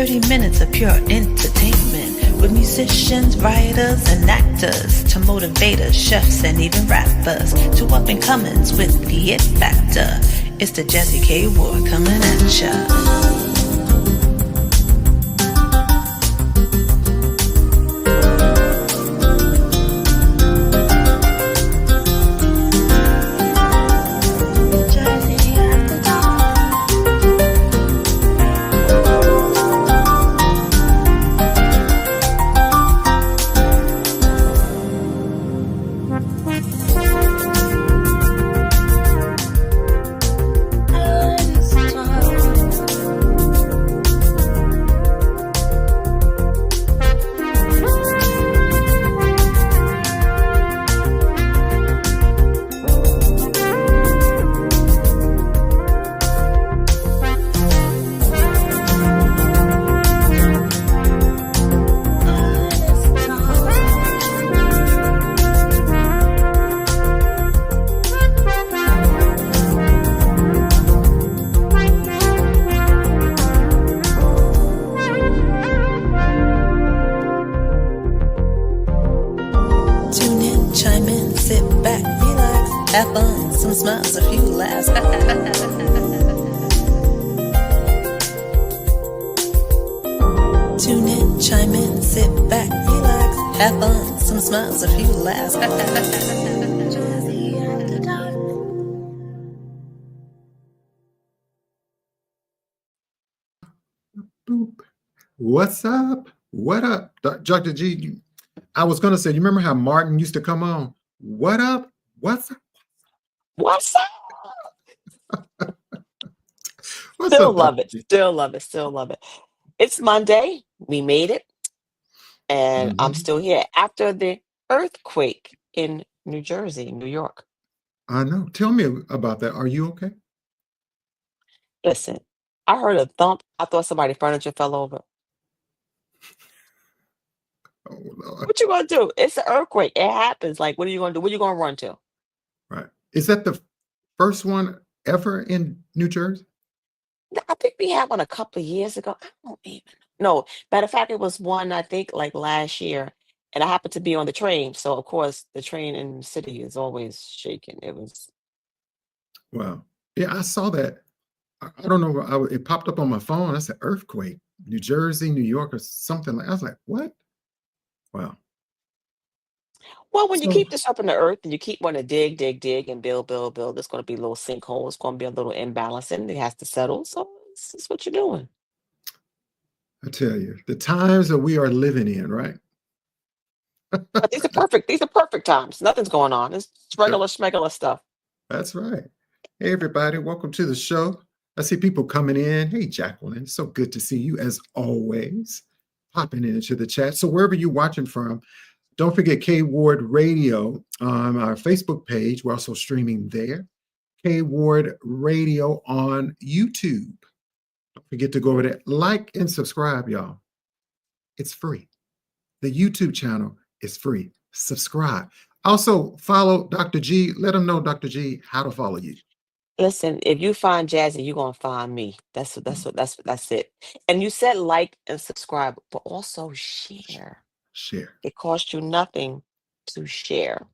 30 minutes of pure entertainment with musicians, writers, and actors to motivators, chefs, and even rappers to up-and-comings with the it factor. It's the Jazzie K.Ward coming at ya. Have fun, some smiles, a few laughs. Tune in, chime in, sit back, relax. Have fun, some smiles, a few laughs. Boop. What's up? What up? Dr. G, I was going to say, you remember how Martin used to come on? What up? What's up? What's up? What's Still up, love Dr. it. G? Still love it. Still love it. It's Monday. We made it. And I'm still here after the earthquake in New Jersey, New York. I know. Tell me about that. Are you okay? Listen, I heard a thump. I thought somebody's furniture fell over. Oh, Lord. What you gonna do? It's an earthquake. It happens. Like, what are you gonna do? What are you gonna run to? Right. Is that the first one ever in New Jersey? I think we had one a couple of years ago. I don't even know. No, matter of fact, it was one I think like last year, and I happened to be on the train. So of course, the train in the city is always shaking. It was. Wow. Yeah, I saw that. I don't know. It popped up on my phone. I said, earthquake, New Jersey, New York, or something like. I was like, what? Wow. Well, when you So, keep this up in the earth and you keep wanting to dig, dig, dig, and build, build, build, there's going to be little sinkholes. It's going to be a little imbalance, and it has to settle. So this is what you're doing. I tell you, the times that we are living in, right? But these are perfect. These are perfect times. Nothing's going on. It's regular, schmegular stuff. That's right. Hey, everybody. Welcome to the show. I see people coming in. Hey, Jacqueline. So good to see you as always. Popping into the chat. So wherever you're watching from, don't forget K.Ward Radio on our Facebook page. We're also streaming there. K.Ward Radio on YouTube. Don't forget to go over there. Like and subscribe, y'all. It's free. The YouTube channel is free. Subscribe. Also, follow Dr. G. Let them know, Dr. G, how to follow you. Listen, if you find Jazzie, you're gonna find me. That's it. And you said like and subscribe, but also share. Share. It costs you nothing to share.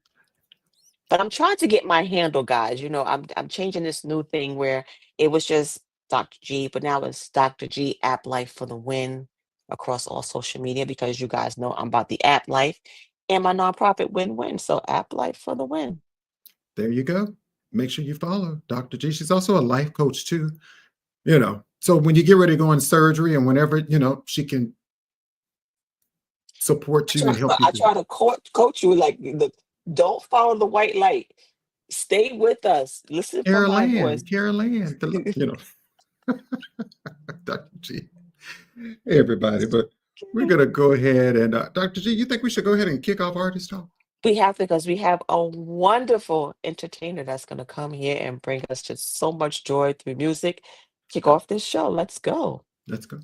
But I'm trying to get my handle, guys. You know, I'm changing this new thing where it was just Dr. G, but now it's Dr. G App Life for the win across all social media because you guys know I'm about the app life and my nonprofit win-win. So App Life for the win. There you go. Make sure you follow Dr. G. She's also a life coach too. You know, so when you get ready to go in surgery and whenever, you know, she can support you and help you. I try to coach you like don't follow the white light. Stay with us. Listen to my voice. Carol Ann, you know. Dr. G. Hey, everybody, but we're going to go ahead and Dr. G, you think we should go ahead and kick off Artist Talk? We have, because we have a wonderful entertainer that's going to come here and bring us just so much joy through music. Kick off this show. Let's go. Let's go.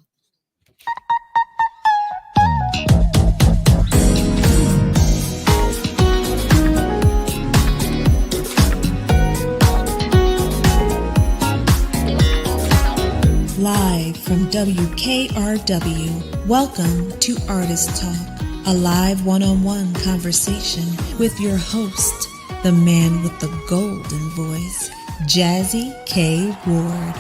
Live from WKRW. Welcome to Artist Talk, a live one-on-one conversation with your host, the man with the golden voice, Jazzie K.Ward.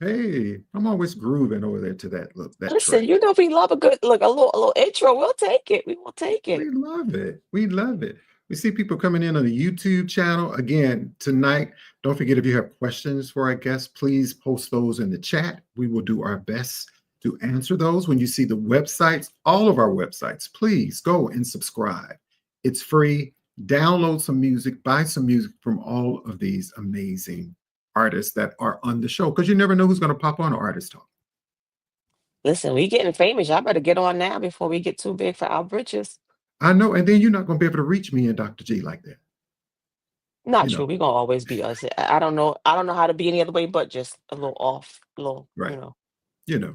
Hey, I'm always grooving over there to that Listen, track. you know we love a good look, a little intro. We'll take it. We will take it. We love it. We love it. We see people coming in on the YouTube channel. Again, tonight, don't forget if you have questions for our guests, please post those in the chat. We will do our best to answer those. When you see the websites, all of our websites, please go and subscribe. It's free. Download some music, buy some music from all of these amazing artists that are on the show, because you never know who's going to pop on Artist Talk. Listen, we getting famous. Y'all better get on now before we get too big for our britches. I know, and then you're not going to be able to reach me and Dr. G like that. Not You true. know. We're gonna always be us. I don't know. I don't know how to be any other way, but just a little off, a little, Right. you know. You know.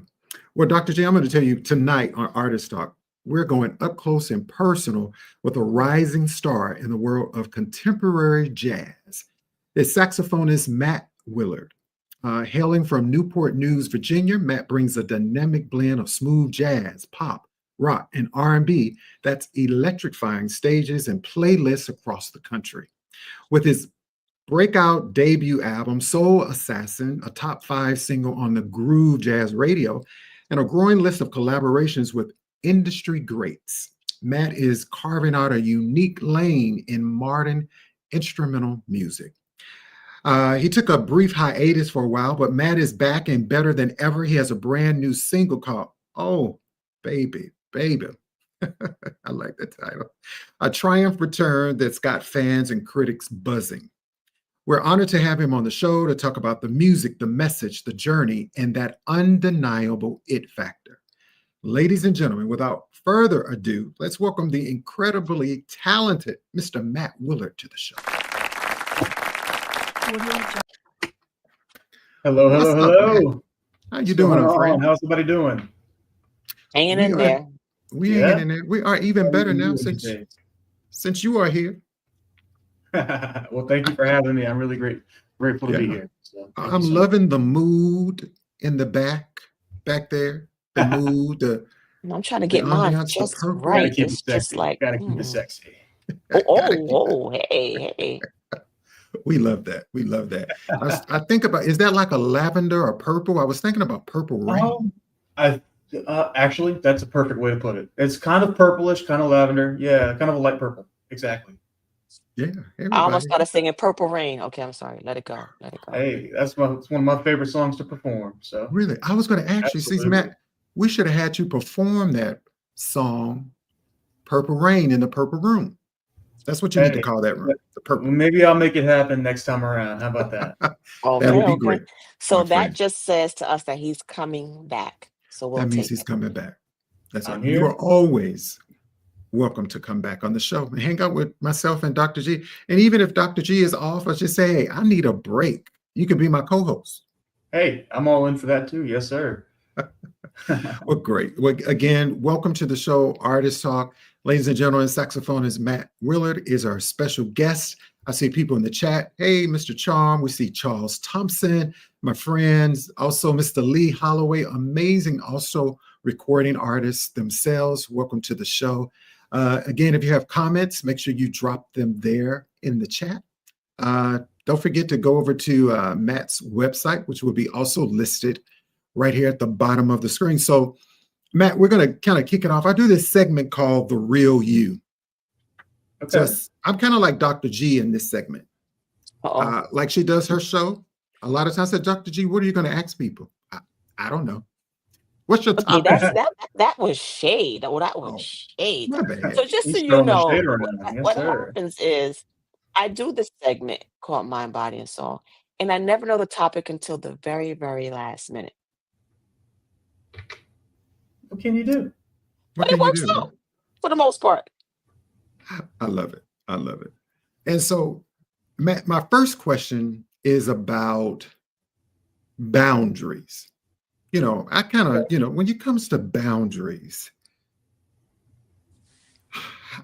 Well, Dr. G, I'm going to tell you tonight on Artist Talk, we're going up close and personal with a rising star in the world of contemporary jazz. It's saxophonist Matt Willard. Hailing from Newport News, Virginia, Matt brings a dynamic blend of smooth jazz, pop, rock, and R&B that's electrifying stages and playlists across the country. With his breakout debut album, Soul Assassin, a top 5 single on the Groove Jazz Radio, and a growing list of collaborations with industry greats, Matt is carving out a unique lane in modern instrumental music. He took a brief hiatus for a while, but Matt is back and better than ever. He has a brand new single called Oh, Baby, Baby. I like the title. A triumph return that's got fans and critics buzzing. We're honored to have him on the show to talk about the music, the message, the journey, and that undeniable it factor. Ladies and gentlemen, without further ado, let's welcome the incredibly talented Mr. Matt Willard to the show. Hello, What's hello, up, hello. Matt? How you doing, What's going friend? on? How's everybody doing? Hanging We in are- there. We Yeah? hanging in there. We are even better now Today. since you are here. Well, thank you for having me. I'm really grateful to be Yeah. here. So, thank you I'm so much. loving the mood in the back there. The mood, the I'm trying to get mine ambiance, the just purple. Gotta right. keep It's it sexy. just like, Gotta keep it sexy. hey. We love that. We love that. I think about, is that like a lavender or purple? I was thinking about purple rain. Actually, that's a perfect way to put it. It's kind of purplish, kind of lavender. Yeah, kind of a light purple. Exactly. Yeah, I almost everybody. started singing Purple Rain. Okay, I'm sorry. Let it go. Let it go. Hey, it's one of my favorite songs to perform. So Really, I was going to ask you, see, Absolutely. Matt, we should have had you perform that song, Purple Rain, in the Purple Room. That's what you need to Hey, call that room, the purple. maybe I'll make it happen next time around. How about that? Okay, That would be okay. great. So my that friend. just says to us that he's coming back. So we'll That means take he's it. coming back. That's I'm right. You here. are always welcome to come back on the show and hang out with myself and Dr. G. And even if Dr. G is off, I just say, hey, I need a break. You can be my co-host. Hey, I'm all in for that too. Yes, sir. Well, great. Well, again, welcome to the show, Artist Talk. Ladies and gentlemen, saxophonist Matt Willard is our special guest. I see people in the chat. Hey, Mr. Charm. We see Charles Thompson, my friends. Also, Mr. Lee Holloway, amazing, also recording artists themselves. Welcome to the show. Again, if you have comments, make sure you drop them there in the chat. Don't forget to go over to Matt's website, which will be also listed right here at the bottom of the screen. So, Matt, we're going to kind of kick it off. I do this segment called The Real You. Okay. So I'm kind of like Dr. G in this segment. Like she does her show. A lot of times I said, Dr. G, what are you going to ask people? I don't know. What's your Okay, topic? that was shade. Oh, that was shade. My bad. So just so He's you throwing the know, shade around. Yes, what sir. happens is I do this segment called Mind, Body, and Soul, and I never know the topic until the very, very last minute. What can you do? What But it can you works do? out for the most part. I love it. I love it. And so, Matt, my first question is about boundaries. You know, I kind of, when it comes to boundaries,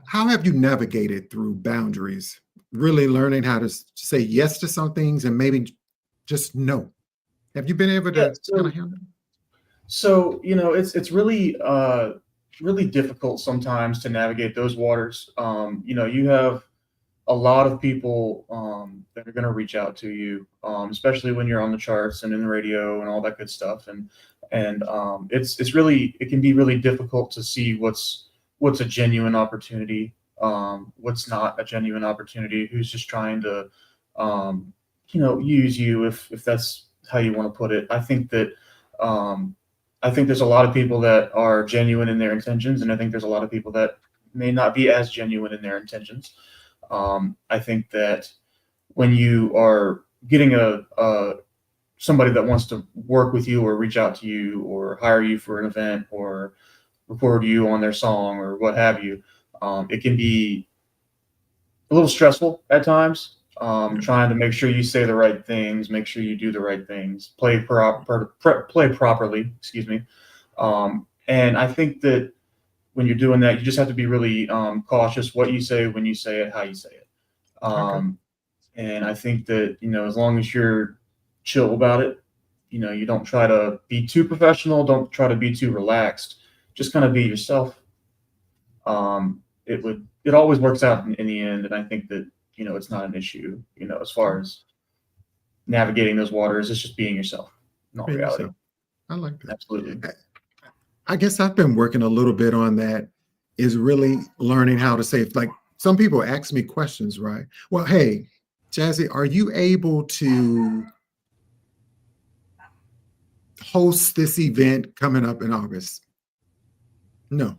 how have you navigated through boundaries, really learning how to say yes to some things and maybe just no? Have you been able Yeah. to kind of handle it? So, it's really really difficult sometimes to navigate those waters. You have a lot of people that are going to reach out to you, especially when you're on the charts and in the radio and all that good stuff. And it can be really difficult to see what's a genuine opportunity, what's not a genuine opportunity, who's just trying to use you, if that's how you want to put it. I think there's a lot of people that are genuine in their intentions, and I think there's a lot of people that may not be as genuine in their intentions. I think that when you are getting somebody that wants to work with you or reach out to you or hire you for an event or record you on their song or what have you, it can be a little stressful at times. Trying to make sure you say the right things, make sure you do the right things, play properly. Excuse me. And I think that when you're doing that, you just have to be really cautious what you say, when you say it, how you say it. And I think that, as long as you're chill about it, you don't try to be too professional, don't try to be too relaxed, just kind of be yourself. It always works out in the end. And I think that, it's not an issue, as far as navigating those waters. It's just being yourself in all reality. Yourself. I like that. Absolutely. I guess I've been working a little bit on that, is really learning how to say, like, some people ask me questions, right? Well, hey, Jazzie, are you able to host this event coming up in August? No.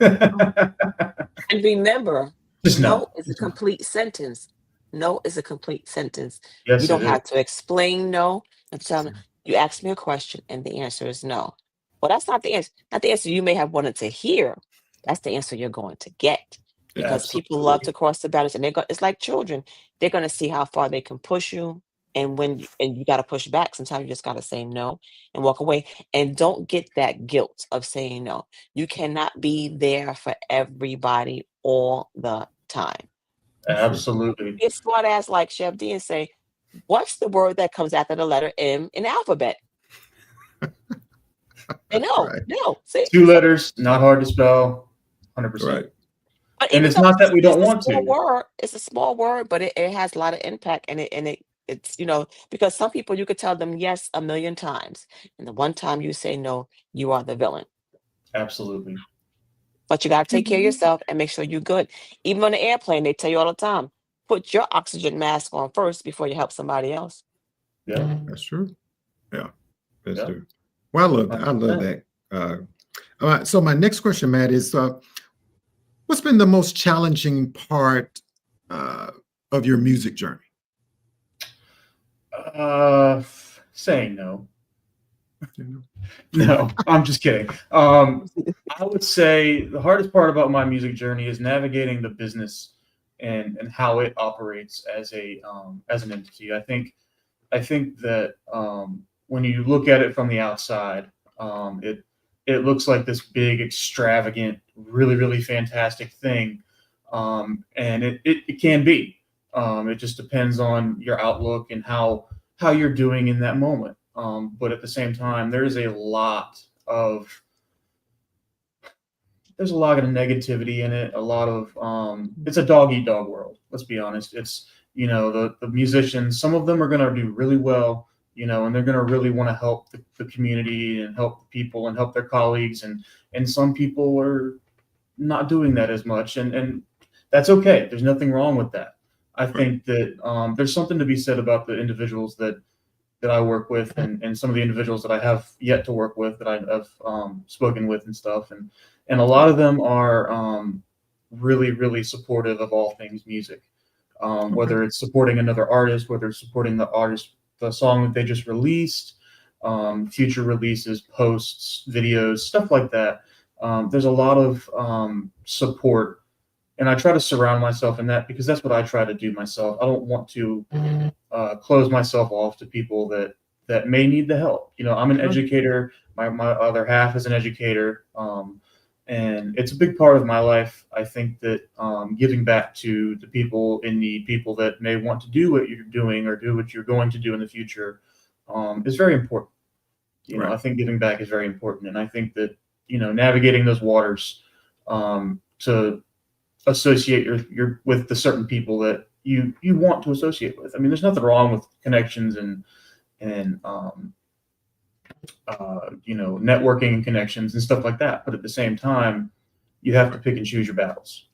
And remember, Just no is a complete sentence. No is a complete sentence. Yes, You don't it have is. to explain no and tell them, you asked me a question and the answer is no. Well, that's not the answer. Not the answer you may have wanted to hear. That's the answer you're going to get. Because people love to cross the boundaries, and it's like children. They're going to see how far they can push you. And you got to push back. Sometimes you just got to say no and walk away. And don't get that guilt of saying no. You cannot be there for everybody all the time. Absolutely. Be a smart ass like Chef D and say, what's the word that comes after the letter M in the alphabet? And no. See? 2 letters, not hard to spell, 100%. Right. But And it's not that we don't want to. It's a small word, but it has a lot of impact, and it's because some people you could tell them yes a million times, and the one time you say no, you are the villain. Absolutely. But you got to take care of yourself and make sure you're good. Even on the airplane, they tell you all the time, put your oxygen mask on first before you help somebody else. Yeah, that's true. Yeah, that's true. Well, I love that. All right. So my next question, Matt, is what's been the most challenging part of your music journey? Saying no. No, I'm just kidding. I would say the hardest part about my music journey is navigating the business and how it operates as an entity. I think that when you look at it from the outside, it looks like this big, extravagant, really, really fantastic thing, and it can be. It just depends on your outlook and how you're doing in that moment. But at the same time, there's a lot of negativity in it. A lot of it's a dog eat dog world. Let's be honest. It's the musicians. Some of them are going to do really well, and they're going to really want to help the community and help the people and help their colleagues. And some people are not doing that as much, and that's okay. There's nothing wrong with that. I think that there's something to be said about the individuals that I work with, and some of the individuals that I have yet to work with, that I've spoken with and stuff. And a lot of them are really, really supportive of all things music, whether it's supporting another artist, whether it's supporting the song that they just released, future releases, posts, videos, stuff like that. There's a lot of support, and I try to surround myself in that, because that's what I try to do myself. I don't want to close myself off to people that may need the help. I'm an educator. My other half is an educator, And it's a big part of my life. I think that giving back to the people in need, people that may want to do what you're doing or do what you're going to do in the future, is very important. You know, I think giving back is very important. And I think that, you know, navigating those waters to associate your with the certain people that you want to associate with. I mean, there's nothing wrong with connections and you know, networking and connections and stuff like that. But at the same time, you have to pick and choose your battles.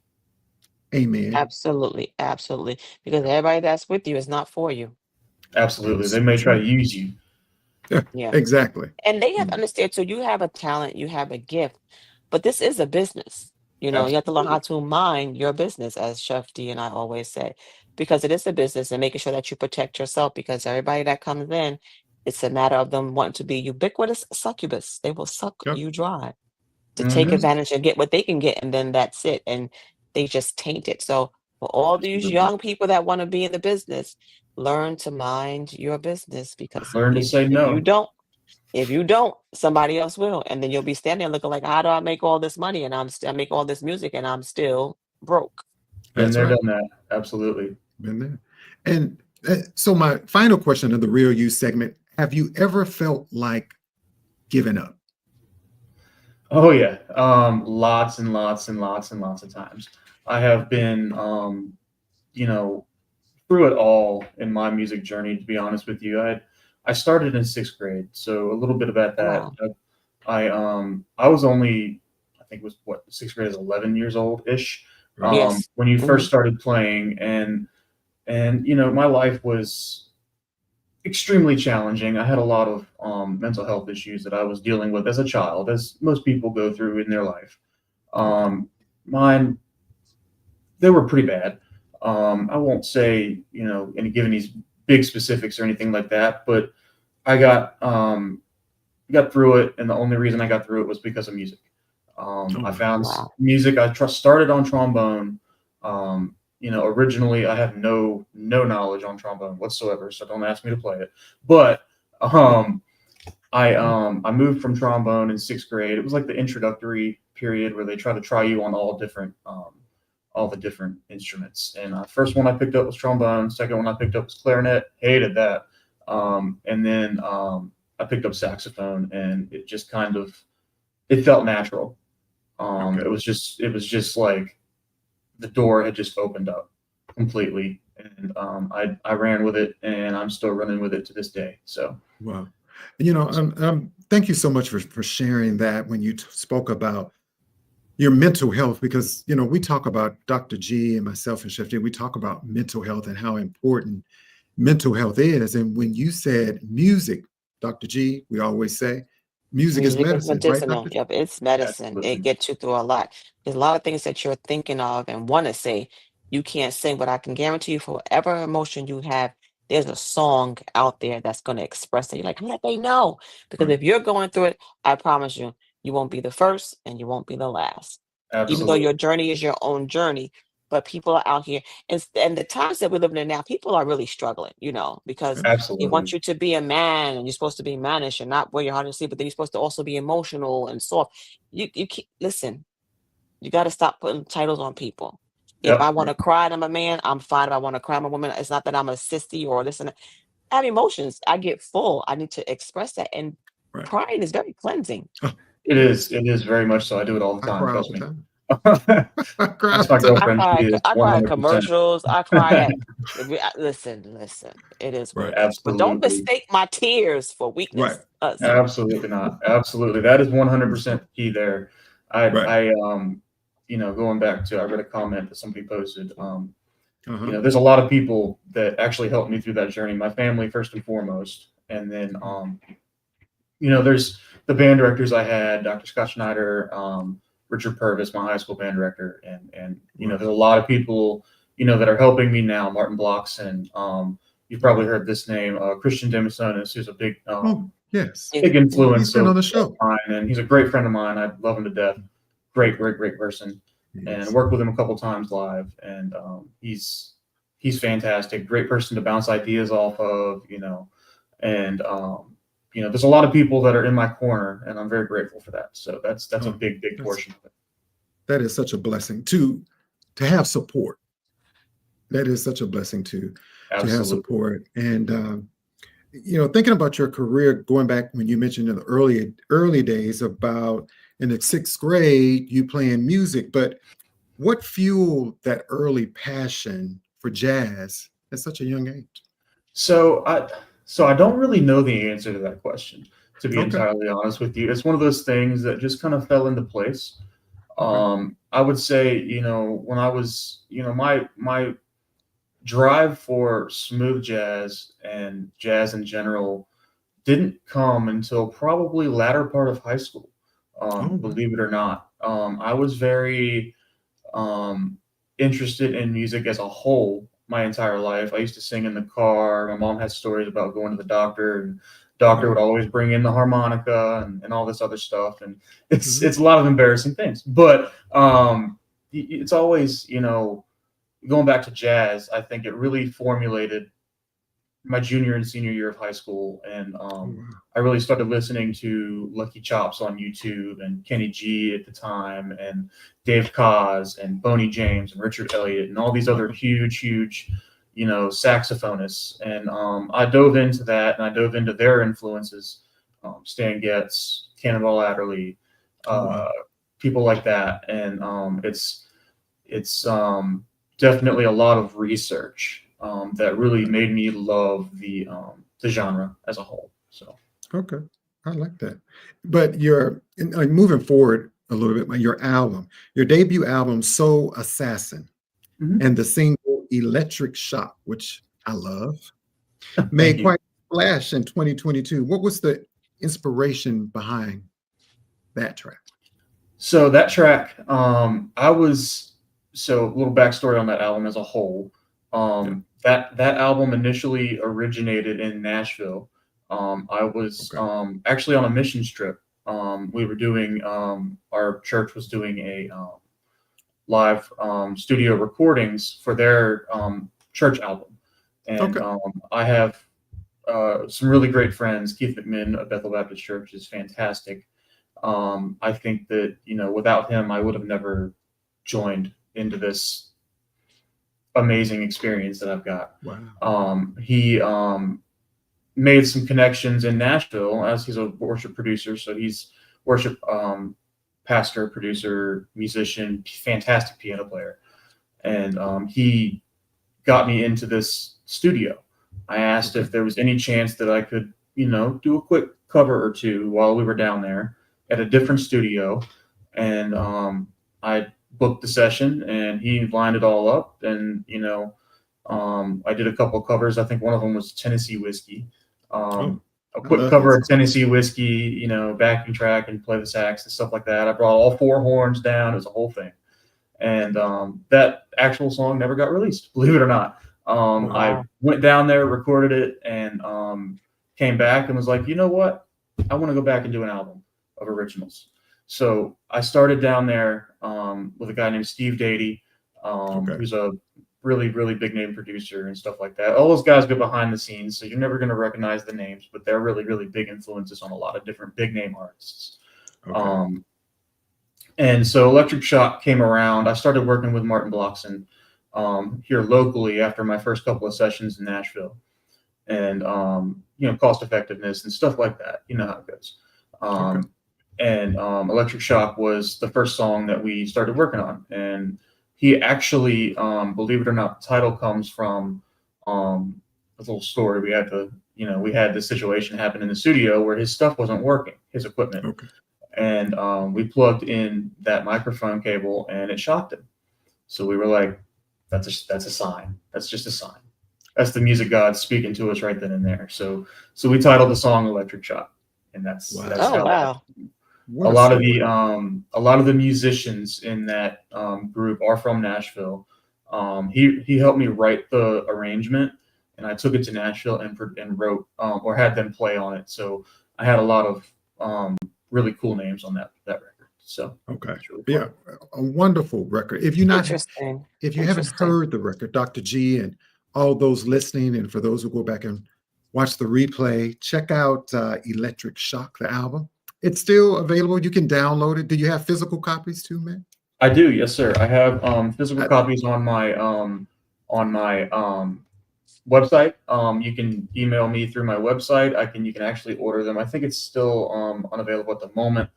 Amen. Absolutely, absolutely. Because everybody that's with you is not for you. Absolutely. They may try to use you. Yeah. Exactly. And they have to understand, so you have a talent, you have a gift, but this is a business. You know, you have to learn how to mind your business, as Chef D and I always say, because it is a business, and making sure that you protect yourself, because everybody that comes in, it's a matter of them wanting to be ubiquitous succubus. They will suck Yep. you dry to take advantage and get what they can get, and then that's it. And they just taint it. So for all these young people that want to be in the business, learn to mind your business, because Learn to say if no. you don't, somebody else will, and then you'll be standing there looking like, how do I make all this money and I make all this music and I'm still broke. Been That's there, right. done that. Absolutely. Been there. And so my final question of the Real You segment, have you ever felt like giving up? Oh yeah. Lots and lots and lots and lots of times. I have been you know, through it all in my music journey, to be honest with you. I started in 6th grade, so a little bit about that. Wow. I was only, I think it was, what, 6th grade is 11 years old ish, Yes. when you first started playing, and you know, my life was extremely challenging. I had a lot of mental health issues that I was dealing with as a child, as most people go through in their life. Mine, they were pretty bad. I won't say, you know, any given these big specifics or anything like that, but I got through it, and the only reason I got through it was because of music. I found music. I started on trombone. You know, originally I had no knowledge on trombone whatsoever, so don't ask me to play it. But I moved from trombone in 6th grade. It was like the introductory period where they try to try you on all the different instruments. And first one I picked up was trombone. Second one I picked up was clarinet. Hated that. And then I picked up saxophone, and it just kind of, it felt natural. It was just like the door had just opened up completely, and I ran with it, and I'm still running with it to this day. So wow. You know, thank you so much for sharing that when you spoke about your mental health, because, you know, we talk about Dr. G and myself and Chef D, we talk about mental health and how important mental health is. And when you said music, Dr. G, we always say music is medicine, right, Medicinal. Dr. G? Yep, it's medicine. absolutely. It gets you through a lot. There's a lot of things that you're thinking of and want to say you can't sing, but I can guarantee you, for whatever emotion you have, there's a song out there that's going to express it. You're like, how did they know? Because Right. if you're going through it, I promise you, you won't be the first and you won't be the last. Even though Absolutely. your journey is your own journey, but people are out here, and the times that we're living in now, people are really struggling, you know, because they want Absolutely. you to be a man, and you're supposed to be mannish and not wear your heart on your sleeve, but then you're supposed to also be emotional and soft. You can't listen. You got to stop putting titles on people. If I Yep. want to cry and I'm a man, I'm fine. If I want to cry, I'm a woman. It's not that I'm a sissy or this and that. I have emotions. I get full. I need to express that, and Right. crying is very cleansing. Oh, It is. It is very much so. I do it all the I time. cry all Trust the me. time. I cry all That's my the time. girlfriend. She is I cry at 100%. commercials. I cry at listen. It is what Right. it is. But don't Absolutely. mistake my tears for Right. weakness. Absolutely not. Absolutely. That is 100% key there. Right. You know, going back to, I read a comment that somebody posted. Uh-huh. You know, there's a lot of people that actually helped me through that journey. My family first and foremost, and then you know, there's the band directors I had, Dr. Scott Schneider, Richard Purvis, my high school band director, and you know, there's a lot of people, you know, that are helping me now. Martin Blockson, you've probably heard this name, Christian Demisonis, who's a big yes. big influence. He's been on the show. Mine, and he's a great friend of mine. I love him to death. Great person. Yes. And worked with him a couple times live, and he's fantastic. Great person to bounce ideas off of, you know, and you know, there's a lot of people that are in my corner, and I'm very grateful for that. So that's a big portion of it. that is such a blessing to have support. That is such a blessing to have Absolutely. support. And thinking about your career, going back when you mentioned in the early days about in the 6th grade, you playing music, but what fueled that early passion for jazz at such a young age? So I don't really know the answer to that question, to be Okay. entirely honest with you. It's one of those things that just kind of fell into place. Okay. I would say, when I was, my drive for smooth jazz and jazz in general didn't come until probably latter part of high school. Oh, wow. Believe it or not, I was very interested in music as a whole my entire life. I used to sing in the car. My mom had stories about going to the doctor, and doctor would Oh. always bring in the harmonica and all this other stuff. And it's Mhm. it's a lot of embarrassing things. But it's always, going back to jazz, I think it really formulated my junior and senior year of high school, and Oh, wow. I really started listening to Lucky Chops on YouTube and Kenny G at the time, and Dave Koz and Boney James and Richard Elliott and all these other huge, saxophonists. And I dove into that, and I dove into their influences, Stan Getz, Cannonball Adderley, Oh, wow. people like that. And it's definitely a lot of research that really made me love the genre as a whole. So Okay. I like that. But moving forward a little bit, your debut album, Soul Assassin, Mhm. and the single Electric Shock, which I love, Thank made you. quite a splash in 2022. What was the inspiration behind that track? So that track, so a little backstory on that album as a whole. Yeah. That album initially originated in Nashville. I was Okay. actually on a missions trip. We were doing our church was doing a live studio recordings for their church album, and Okay. I have some really great friends. Keith McMinn of Bethel Baptist Church is fantastic. I think that, without him, I would have never joined into this amazing experience that I've got. Wow. He made some connections in Nashville, as he's a worship producer. So he's worship pastor, producer, musician, fantastic piano player. And he got me into this studio. I asked Okay. if there was any chance that I could, do a quick cover or two while we were down there at a different studio. And I booked the session, and he lined it all up. And, I did a couple of covers. I think one of them was Tennessee Whiskey. Oh, A I quick love that cover of song. Tennessee Whiskey, backing track and play the sax and stuff like that. I brought all 4 horns down. It was a whole thing. And that actual song never got released, believe it or not. I Wow. went down there, recorded it, and came back and was like, you know what? I want to go back and do an album of originals. So I started down there with a guy named Steve Dady, Okay. who's a really, really big name producer and stuff like that. All those guys go behind the scenes, so you're never going to recognize the names, but they're really, really big influences on a lot of different big name artists. Okay. And so Electric Shock came around. I started working with Martin Bloxon here locally after my first couple of sessions in Nashville, and cost effectiveness and stuff like that. You know how it goes. Okay. And Electric Shock was the first song that we started working on. And he actually, believe it or not, the title comes from a little story. We had this situation happen in the studio where his stuff wasn't working, his equipment. Okay. And we plugged in that microphone cable, and it shocked him. So we were like, that's a sign. That's just a sign. That's the music god speaking to us right then and there. So we titled the song Electric Shock, and that's Wow. Oh, how that. wow. What A a lot of story. the musicians in that group are from Nashville. He helped me write the arrangement, and I took it to Nashville and wrote or had them play on it. So I had a lot of really cool names on that record. So Okay. it's really Yeah. fun. A wonderful record. If you Interesting. haven't heard the record, Dr. G and all those listening, and for those who go back and watch the replay, check out Electric Shock, the album. It's still available. You can download it. Do you have physical copies too, man? I do, yes, sir. I have physical I- copies on my website. You can email me through my website. You can actually order them. I think it's still unavailable at the moment,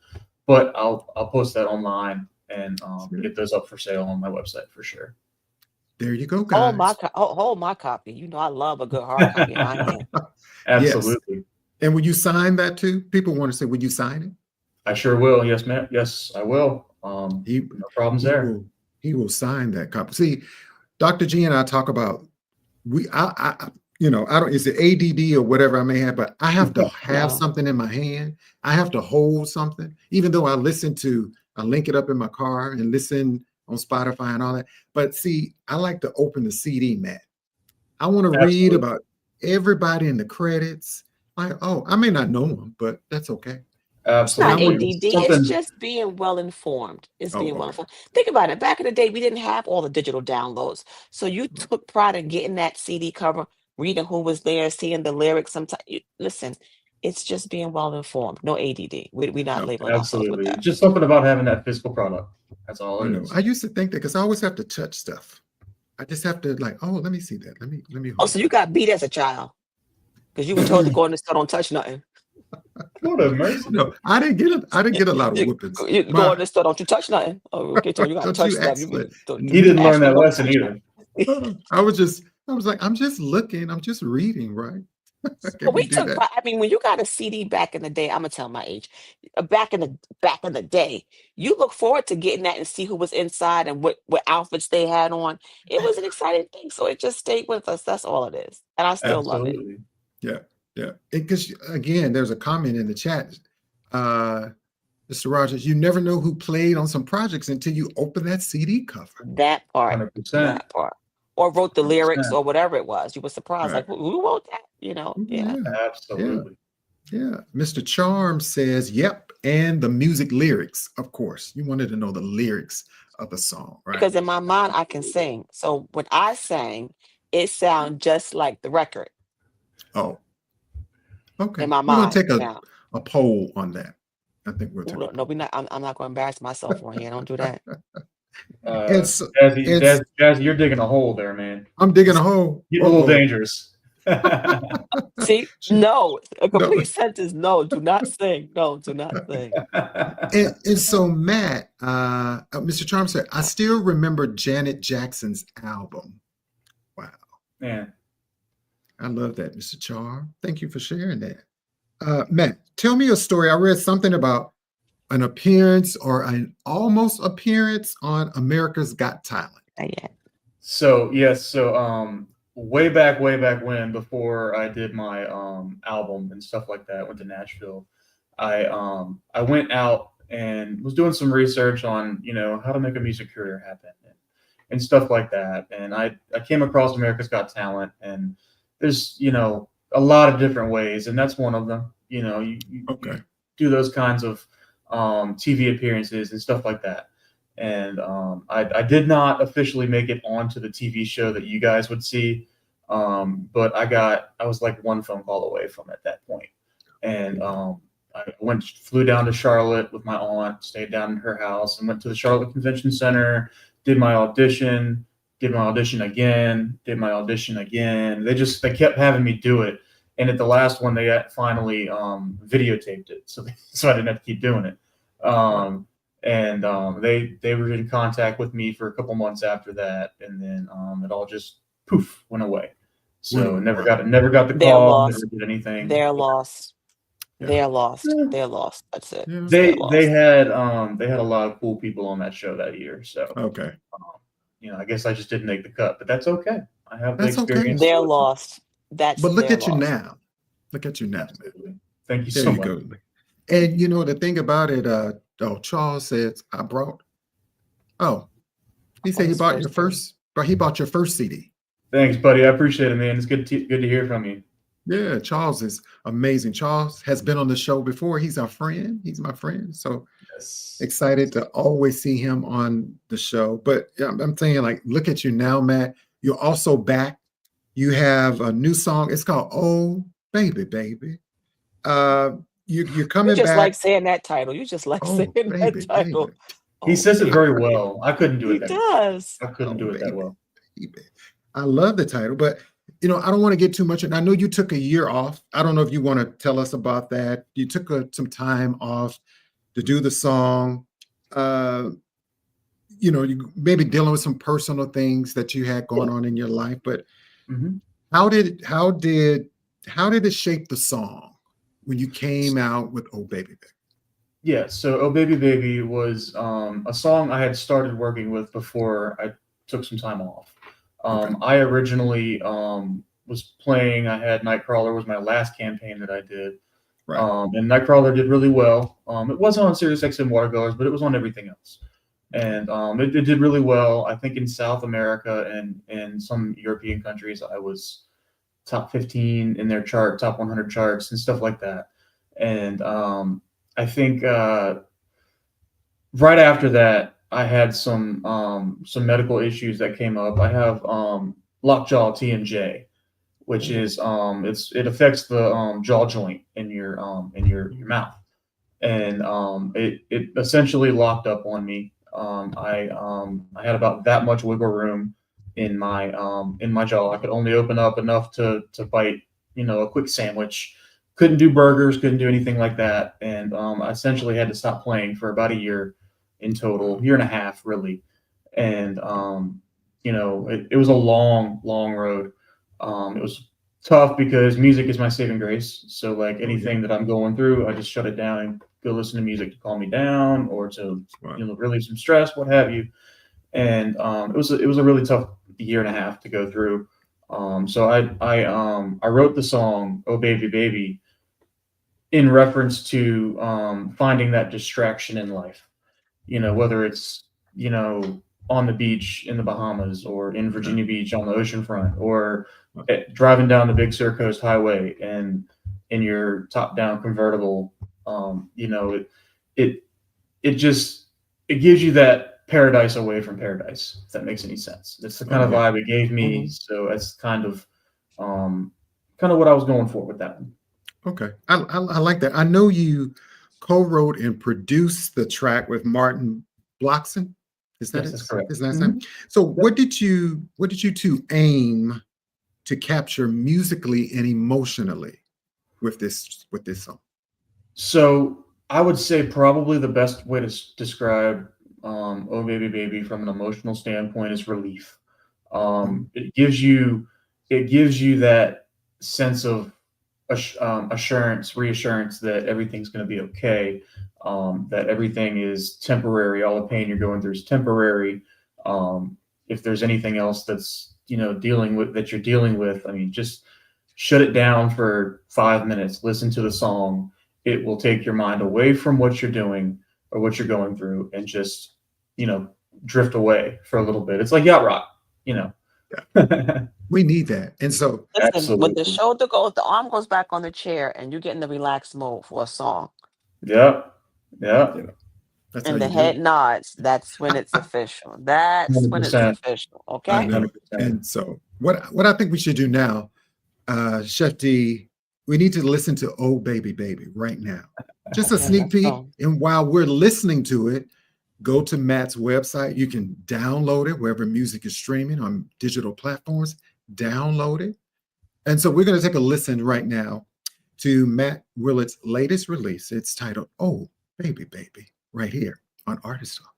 but I'll post that online and get those up for sale on my website for sure. There you go, Hold guys. hold my copy. You know I love a good hard copy in my hand. Yes. Absolutely. And will you sign that too? People want to say, will you sign it? I sure will. Yes, ma'am. Yes, I will. He, No problems he there. will sign that copy. See, Dr. G and I talk about I don't, is it ADD or whatever I may have, but I have to have No. something in my hand. I have to hold something, even though I link it up in my car and listen on Spotify and all that. But see, I like to open the CD, Matt. I want to read Absolutely. about everybody in the credits. Like, oh, I may not know them, but that's okay. It's not Absolutely. ADD. It's just being well informed. It's Oh, being well okay. informed. Think about it. Back in the day, we didn't have all the digital downloads. So you took pride in getting that CD cover, reading who was there, seeing the lyrics. Sometimes, listen, it's just being well informed. No ADD. We're not No, labeling ourselves with Absolutely. that. Just something about having that physical product. That's all I it know. is. I used to think that because I always have to touch stuff. I just have to oh, let me see that. Let me Oh, hold so you got beat as a child because you were told to go in the store, don't touch nothing. Lord have mercy. No, I didn't get a lot of whoopings. You go in the store, don't you touch nothing. Oh, okay, so you got to Don't touch you stuff. actually- He didn't learn that actually don't lesson touch either. nothing. I was like, I'm just looking, I'm just reading, right? Can We we do took that? pride. I mean, when you got a CD back in the day, I'm gonna tell my age. Back in the day, you look forward to getting that and see who was inside and what outfits they had on. It was an exciting thing, so it just stayed with us. That's all it is, and I still love it. Absolutely. Yeah. Because again, there's a comment in the chat. Mr. Rogers, you never know who played on some projects until you open that CD cover. That part, 100%. that part, or wrote the lyrics 100%. or whatever it was. You were surprised, Right. like who wrote that? Yeah. Absolutely. Yeah. Mr. Charm says, yep, and the music lyrics, of course. You wanted to know the lyrics of the song, right? Because in my mind, I can sing. So when I sang, it sounded just like the record Oh, okay. in my We're gonna mind. take Now, a poll on that. I think we'll take no, no, we not. I'm not going to embarrass myself on here. Don't do that. It's Jazzie, you're digging a hole there, man. I'm digging a hole. Getting a little Uh-oh. dangerous. See, no, a complete sentence. No, do not sing. No, do not sing. And so Matt, Mr. Charm said, I still remember Janet Jackson's album. Wow. Man. I love that, Mr. Charm. Thank you for sharing that. Matt, tell me a story. I read something about an appearance or an almost appearance on America's Got Talent. Not yet. So yes, way back when, before I did my album and stuff like that, went to Nashville. I went out and was doing some research on how to make a music career happen and stuff like that. And I came across America's Got Talent, and there's a lot of different ways, and that's one of them. You do those kinds of TV appearances and stuff like that. And I did not officially make it onto the TV show that you guys would see, but I was like one phone call away from it at that point. And I flew down to Charlotte with my aunt, stayed down in her house, and went to the Charlotte Convention Center, did my audition again, did my audition again. They kept having me do it. And at the last one, they finally videotaped it, so I didn't have to keep doing it. And they were in contact with me for a couple months after that, and then it all just poof went away. So never got the They're call, lost. never did anything. They're lost. Yeah. They're lost. They're lost. That's it. Yeah. They had a lot of cool people on that show that year. So Okay. I guess I just didn't make the cut, but that's okay. I have the That's okay. experience. They're lost. But look at you now. Look at you now. Absolutely. Thank you There so you much. go. And the thing about it, Charles says he said he bought your first CD. Thanks, buddy. I appreciate it, man. It's good to hear from you. Yeah, Charles is amazing. Charles has been on the show before. He's our friend. He's my friend. So excited to always see him on the show. But I'm saying, like, look at you now, Matt. You're also back. You have a new song. It's called "Oh Baby, Baby." You're coming You just back. like saying that title. You just like saying Baby, that title. baby. He says it very well. I couldn't do He it that. does. I couldn't do it that well. Baby. I love the title, but I don't want to get too much. And I know you took a year off. I don't know if you want to tell us about that. You took some time off to do the song. You maybe dealing with some personal things that you had going on in your life. But how did it shape the song when you came out with "Oh Baby Baby"? Yeah, so "Oh Baby Baby" was a song I had started working with before I took some time off. I originally was playing. I had Nightcrawler was my last campaign that I did, Right. And Nightcrawler did really well. It wasn't on Sirius XM Watercolors, but it was on everything else, and it did really well. I think in South America and in some European countries, I was top 15 in their chart, top 100 charts, and stuff like that. And I think right after that, I had some medical issues that came up. I have lockjaw TMJ, which is it affects the jaw joint in your mouth, and it essentially locked up on me. I had about that much wiggle room in my jaw. I could only open up enough to bite a quick sandwich. Couldn't do burgers, couldn't do anything like that, and I essentially had to stop playing for about a year in total, year and a half really. And it was a long road. It was tough because music is my saving grace. So like anything that I'm going through, I just shut it down and go listen to music to calm me down or to relieve some stress, what have you. And it was a really tough year and a half to go through. So I wrote the song "Oh Baby Baby" in reference to finding that distraction in life. Whether it's, on the beach in the Bahamas or in Virginia Beach on the ocean front or driving down the Big Sur Coast Highway and in your top down convertible, it gives you that paradise away from paradise, if that makes any sense. That's the kind of vibe it gave me. So that's kind of what I was going for with that one. Okay. I like that. I know you co-wrote and produced the track with Martin Bloxon. Is that That's correct. his last name? So what did you two aim to capture musically and emotionally with this song? So I would say probably the best way to describe "Oh Baby Baby" from an emotional standpoint is relief. It gives you that sense of reassurance that everything's going to be okay, that everything is temporary. All the pain you're going through is temporary. If there's anything else that's you're dealing with, I mean, just shut it down for 5 minutes, listen to the song. It will take your mind away from what you're doing or what you're going through and just drift away for a little bit. It's like yacht rock. We need that. And so Listen, when the shoulder goes, the arm goes back on the chair, and you get in the relaxed mode for a song. Yeah. That's And the how you head nods. That's when it's official. That's when it's 100%. official. I Okay. know. 100%. And so what I think we should do now, Chef D, we need to listen to "Oh Baby Baby" right now. Just a Okay, sneak let's peek. go. And while we're listening to it, go to Matt's website. You can download it wherever music is streaming on digital platforms. Download it. And so we're going to take a listen right now to Matt Willard's latest release. It's titled "Oh Baby Baby" right here on Artist Talk.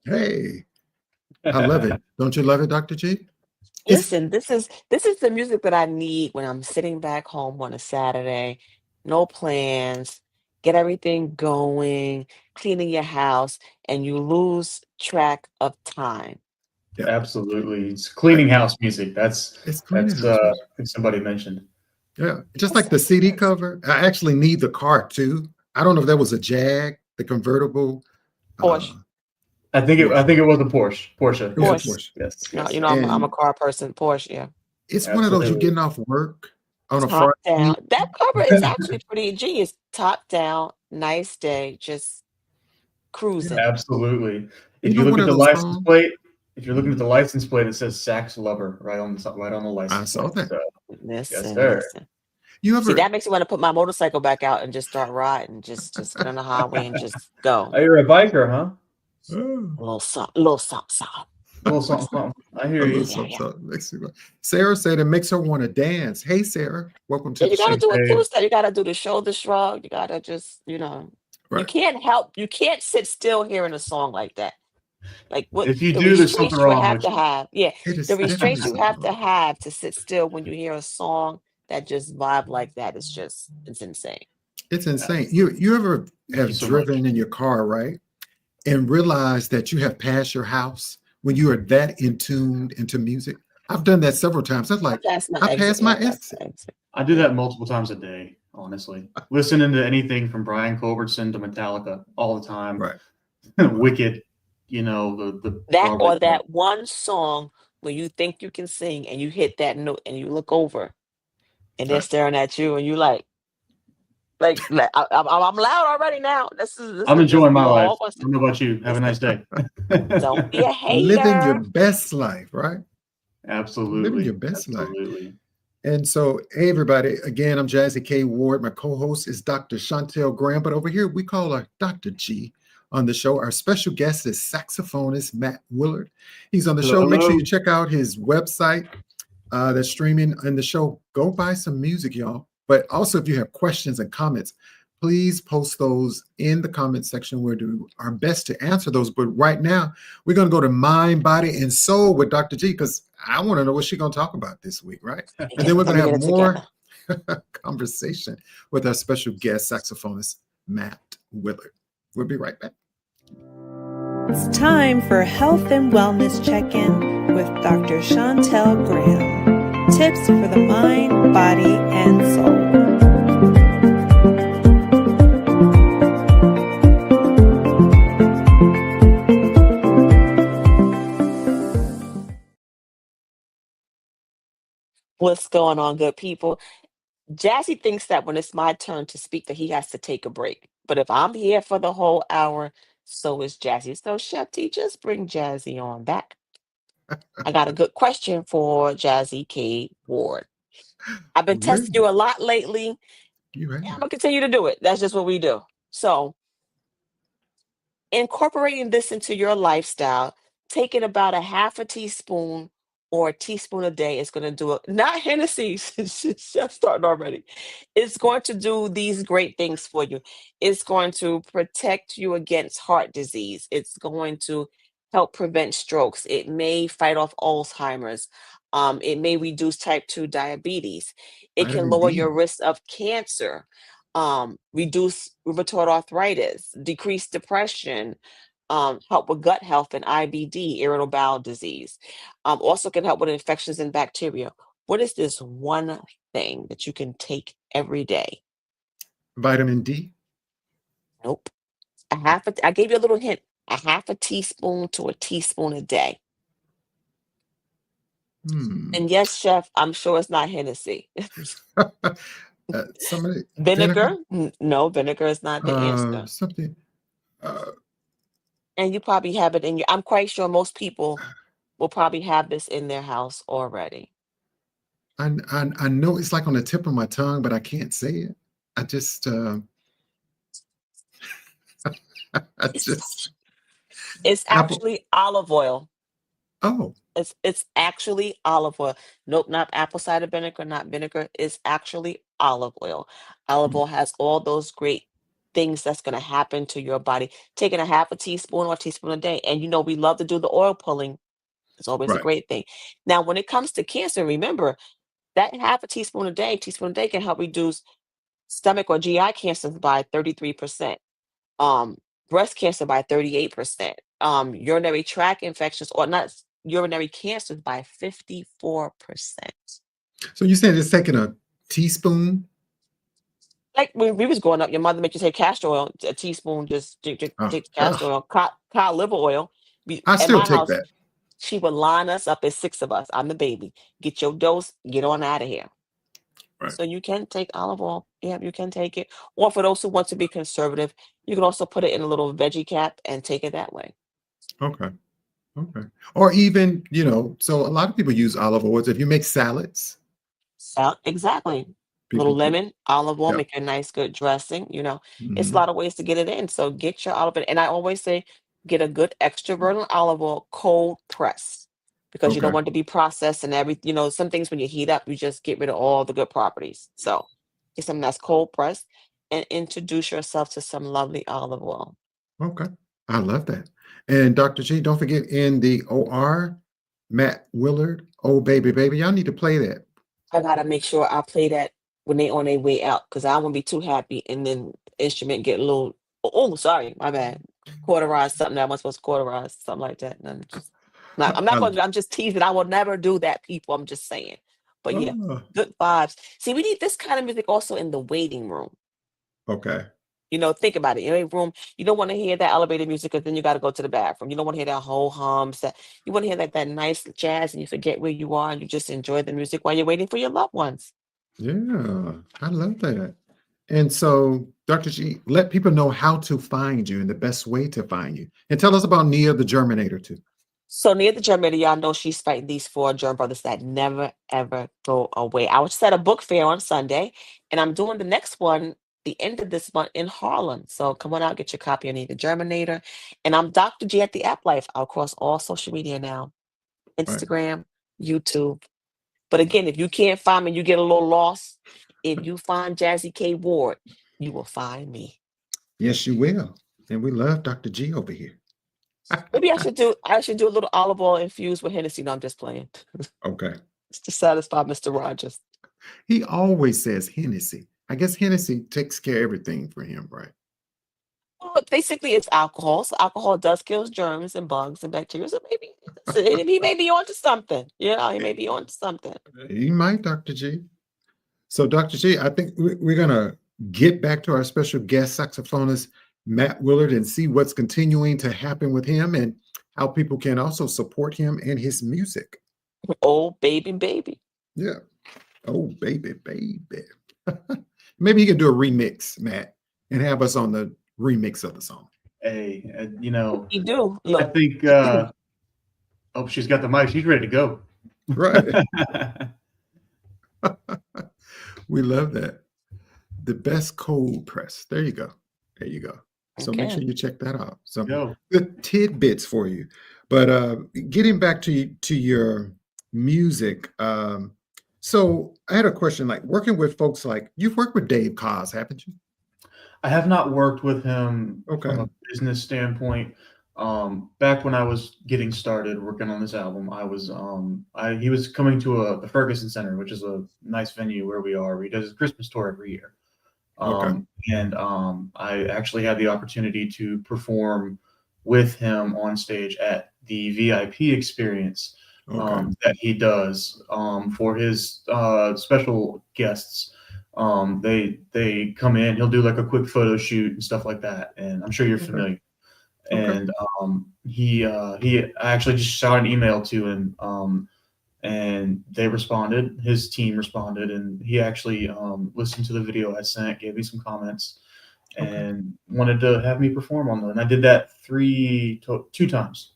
Hey, I love it. Don't you love it, Dr. G? It's Listen, this is the music that I need when I'm sitting back home on a Saturday, no plans, get everything going, cleaning your house, and you lose track of time. yeah, Absolutely. It's I- cleaning house music. it's cleaning That's house I music. think somebody mentioned. Yeah, just like Yes, the yes, it CD is. cover. I actually need the car too. I don't know if that was a Jag, the convertible. Uh, Porsche, I Porsche. think it was the Porsche. Porsche. It was a Porsche. Yes. Porsche, Yes. No, Yes. Yes. I'm a and car person. Porsche, yeah. it's one of those you Absolutely. getting off work on a Top Friday. down. That cover is actually pretty genius. Top down, nice day, just Yeah, cruising. Absolutely. you If know you look one at of the those license songs. plate, if you're looking at the license plate, it says Sax Lover right on the I license saw plate. that. So yes, Listen, sir. listen. You See, ever? that makes me want to put my motorcycle back out and just start riding. Just get on the highway and just go. Oh, you're a biker, huh? Oh, A little something, something. A little something, something. I a hear little you. Yeah, something, yeah. something makes me. Sarah said it makes her want to dance. Hey, Sarah, welcome to Yeah, the you gotta show. do it Hey, too. So you gotta do the shoulder shrug. You gotta just, you Right. can't sit still hearing a song like that. Like what if you the do, there's something restraints you wrong have with to you. have. Yeah, It the is definitely restraints you something have wrong. to have to sit still when you hear a song that just vibe like that is it's insane. It's insane. Absolutely. You ever Thank you have so much. driven in your car, right? And realize that you have passed your house when you are that in tuned into music. I've done that several times. I was I like, passed my I exit. passed Yeah, my I passed exit. my exit. I do Yeah. that multiple times a day, honestly. Listening to anything from Brian Culbertson to Metallica all the time. Right. Right. Wicked, the That Broadway or stuff. that one song where you think you can sing and you hit that note and you look over and they're Right. staring at you and you I'm loud already now. This I'm is just enjoying my we life. all want I don't know about you. Have a listen. nice day. Don't be a Living your hater. best life, right? Living your Absolutely. best life. Absolutely. And so, hey, everybody, again, I'm Jazzie K.Ward. My co host is Dr. Shontell Graham, but over here we call her Dr. G on the show. Our special guest is saxophonist Matt Willard. He's on the Hello, show. Make sure you hello. check out his website that's streaming in the show. Go buy some music, y'all. But also, if you have questions and comments, please post those in the comment section. We'll do our best to answer those. But right now, we're going to go to Mind, Body, and Soul with Dr. G because I want to know what she's going to talk about this week, right? And then we're Let going me to get have it together. more conversation with our special guest saxophonist, Matt Willard. We'll be right back. It's time for Health and Wellness Check-In with Dr. Shontell Graham. Tips for the mind, body, and soul. What's going on, good people? Jazzy thinks that when it's my turn to speak, that he has to take a break. But if I'm here for the whole hour, so is Jazzy. So, Chef T, just bring Jazzy on back. I got a good question for Jazzie K.Ward. I've been Bring testing it. you a lot lately. And You have. I'm gonna continue to do it. That's just what we do. So, incorporating this into your lifestyle, taking about a half a teaspoon or a teaspoon a day is going to do it. Not Hennessy, chef starting already. It's going to do these great things for you. It's going to protect you against heart disease. It's going to help prevent strokes. It may fight off Alzheimer's. It may reduce type 2 diabetes. It can Vitamin lower your D. risk of cancer, reduce rheumatoid arthritis, decrease depression, help with gut health and IBD, irritable bowel disease. Also can help with infections and bacteria. What is this one thing that you can take every day? Vitamin D. Nope. I gave you a little hint. A half a teaspoon to a teaspoon a day. Hmm. And yes, chef, I'm sure it's not Hennessy. Somebody Vinegar? vinegar. No, vinegar is not the answer. Something. Uh, And you probably have it in your, I'm quite sure most people will probably have this in their house already. I know it's like on the tip of my tongue, but I can't say it. I just I It's, just it's apple. actually olive oil. Oh, It's actually olive oil. Nope, not apple cider vinegar, not vinegar. It's actually olive oil. Olive hmm, oil has all those great things that's going to happen to your body. Taking a half a teaspoon or a teaspoon a day. And we love to do the oil pulling. It's always a Right. great thing. Now, when it comes to cancer, remember that half a teaspoon a day can help reduce stomach or GI cancers by 33%, um, breast cancer by 38%, urinary tract infections or not urinary cancers by 54%. So you said it's taking a teaspoon? Like when we was growing up, your mother made you take castor oil, a teaspoon, just take castor Ugh, oil, cod liver oil. I At still my take house, that. she would line us up as 6 of us. I'm the baby. Get your dose, get on out of here. Right. So you can take olive oil. Yeah, you can take it. Or for those who want to be conservative, you can also put it in a little veggie cap and take it that way. Okay. Okay. Or even, so a lot of people use olive oils. If you make salads, So exactly. Little people put, lemon, olive oil, yeah. make a nice good dressing. It's a Hmm. lot of ways to get it in. So get your olive oil. And I always say get a good extra virgin olive oil cold press because you don't Okay. want it to be processed and some things when you heat up, you just get rid of all the good properties. So get something that's cold pressed and introduce yourself to some lovely olive oil. Okay. I love that. And Dr. G, don't forget in the OR, Matt Willard, Oh Baby Baby. Y'all need to play that. I gotta make sure I play that when they on their way out because I won't be too happy and then instrument get a little sorry, my bad. Quarterize something that I wasn't supposed to quarterize, something like that. And I'm not I- gonna I'm just teasing. I will never do that, people. I'm just saying. But yeah, oh, good vibes. See, we need this kind of music also in the waiting room. okay. Think about it. In a room, you don't want to hear that elevator music because then you got to go to the bathroom. You don't want to hear that whole hums. You want to hear that nice jazz and you forget where you are and you just enjoy the music while you're waiting for your loved ones. Yeah, I love that. And so, Dr. G, let people know how to find you and the best way to find you. And tell us about Nia the Germinator too. So near the Germany, y'all know she's fighting these 4 germ brothers that never ever go away. I was at a book fair on Sunday, and I'm doing the next one the end of this month in Harlem. So come on out, get your copy of Need the Germinator. And I'm Dr. G at the App Life across all social media now, Right. Instagram, YouTube. But again, if you can't find me, you get a little lost. If you find Jazzie K.Ward, you will find me. Yes, you will. And we love Dr. G over here. Maybe I should do a little olive oil infused with Hennessy. No, I'm just playing. Okay. It's to satisfy Mr. Rogers. He always says Hennessy. I guess Hennessy takes care of everything for him, right? Well, basically, it's alcohol. So alcohol does kill germs and bugs and bacteria. So maybe he may be onto something. He may be onto something. He might, Dr. G. So, Dr. G, I think we're going to get back to our special guest saxophonist, Matt Willard, and see what's continuing to happen with him and how people can also support him and his music. Oh, baby, baby. Yeah. Oh, baby, baby. Maybe he can do a remix, Matt, and have us on the remix of the song. Hey, You do. I Look, think. Oh, she's got the mic. She's ready to go. Right. We love that. The best cold press. There you go. There you go. So make okay. sure you check that out. Some Go. good tidbits for you. But getting back to your music, so I had a question. Like working with folks, like you've worked with Dave Koz, haven't you? I have not worked with him Okay. from a business standpoint. Back when I was getting started working on this album, he was coming to the Ferguson Center, which is a nice venue where we are. He does his Christmas tour every year. Okay. And I actually had the opportunity to perform with him on stage at the VIP experience Okay. that he does for his special guests. They come in, he'll do like a quick photo shoot and stuff like that, and I'm sure you're Okay. familiar. Okay. And he I actually just shot an email to him, and they responded. His team responded, and he actually listened to the video I sent, gave me some comments, Okay. and wanted to have me perform on them. And I did that two times.